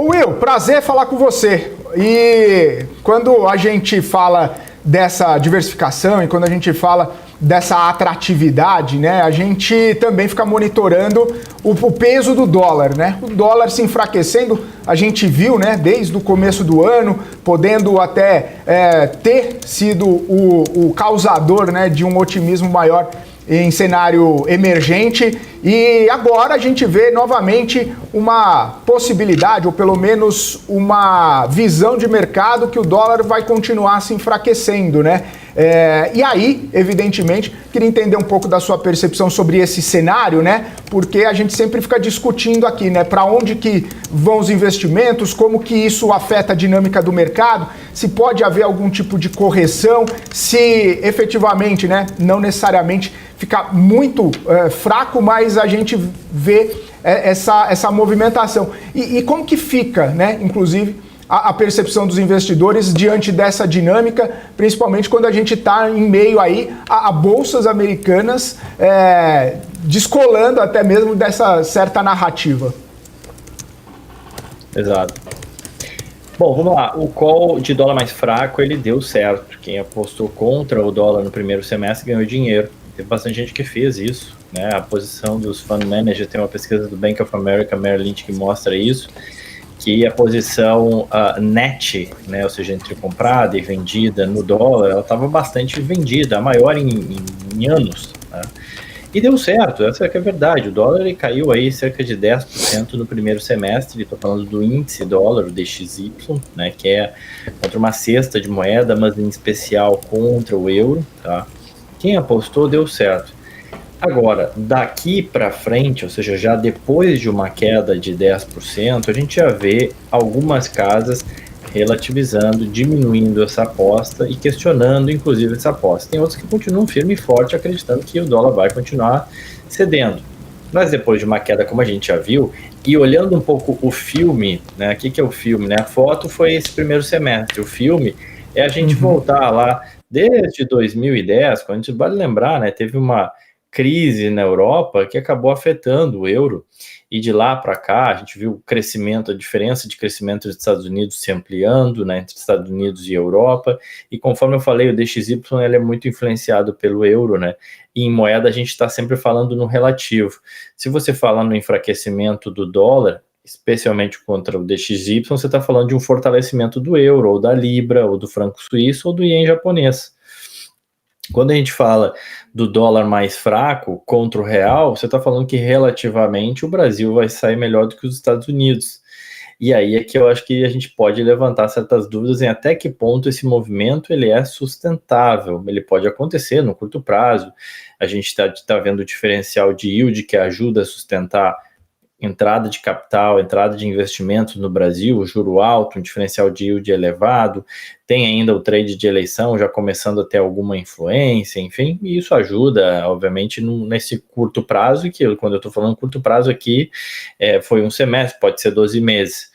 Will, prazer falar com você. E quando a gente fala dessa diversificação e quando a gente fala dessa atratividade, né, a gente também fica monitorando o peso do dólar, né? O dólar se enfraquecendo, a gente viu, né, desde o começo do ano, podendo até ter sido o causador, né, de um otimismo maior em cenário emergente, e agora a gente vê novamente uma possibilidade, ou pelo menos uma visão de mercado que o dólar vai continuar se enfraquecendo, né? E aí, evidentemente, queria entender um pouco da sua percepção sobre esse cenário, né? Porque a gente sempre fica discutindo aqui, né? Para onde que vão os investimentos, como que isso afeta a dinâmica do mercado, se pode haver algum tipo de correção, se efetivamente, né? Não necessariamente ficar muito fraco, mas a gente vê essa movimentação. E como que fica, né? Inclusive, a percepção dos investidores diante dessa dinâmica, principalmente quando a gente está em meio aí a bolsas americanas descolando até mesmo dessa certa narrativa. Exato. Bom, vamos lá. O call de dólar mais fraco, ele deu certo. Quem apostou contra o dólar no primeiro semestre ganhou dinheiro. Teve bastante gente que fez isso, né? A posição dos fund managers, tem uma pesquisa do Bank of America, Merrill Lynch, que mostra isso, que a posição net, né, ou seja, entre comprada e vendida no dólar, ela estava bastante vendida, a maior em anos, né? E deu certo, essa é que é a verdade. O dólar ele caiu aí cerca de 10% no primeiro semestre, estou falando do índice dólar, o DXY, né, que é contra uma cesta de moeda, mas em especial contra o euro, tá? Quem apostou deu certo. Agora, daqui para frente, ou seja, já depois de uma queda de 10%, a gente já vê algumas casas relativizando, diminuindo essa aposta e questionando, inclusive, essa aposta. Tem outros que continuam firme e forte, acreditando que o dólar vai continuar cedendo. Mas depois de uma queda, como a gente já viu, e olhando um pouco o filme, né? O que é o filme, né? A foto foi esse primeiro semestre. O filme é a gente voltar lá desde 2010, quando a gente vale lembrar, né? Teve uma crise na Europa que acabou afetando o euro, e de lá para cá a gente viu o crescimento, a diferença de crescimento dos Estados Unidos se ampliando, né, entre Estados Unidos e Europa, e conforme eu falei, o DXY ele é muito influenciado pelo euro, né, e em moeda a gente está sempre falando no relativo. Se você fala no enfraquecimento do dólar, especialmente contra o DXY, você está falando de um fortalecimento do euro, ou da libra, ou do franco suíço, ou do ien japonês. Quando a gente fala do dólar mais fraco contra o real, você está falando que relativamente o Brasil vai sair melhor do que os Estados Unidos. E aí é que eu acho que a gente pode levantar certas dúvidas em até que ponto esse movimento ele é sustentável. Ele pode acontecer no curto prazo. A gente está vendo o diferencial de yield que ajuda a sustentar entrada de capital, entrada de investimentos no Brasil, o juro alto, um diferencial de yield elevado, tem ainda o trade de eleição já começando a ter alguma influência, enfim, e isso ajuda, obviamente, nesse curto prazo, que quando eu estou falando curto prazo aqui, foi um semestre, pode ser 12 meses.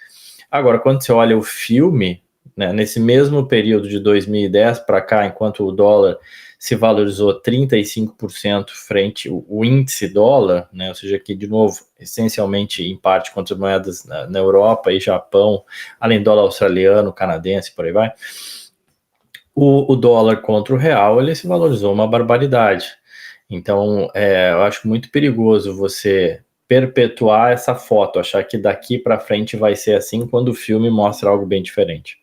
Agora, quando você olha o filme, né, nesse mesmo período de 2010 para cá, enquanto o dólar se valorizou 35% frente ao índice dólar, né, ou seja, que de novo, essencialmente em parte contra as moedas na Europa e Japão, além do dólar australiano, canadense, por aí vai, o dólar contra o real, ele se valorizou uma barbaridade. Então, eu acho muito perigoso você perpetuar essa foto, achar que daqui para frente vai ser assim, quando o filme mostra algo bem diferente.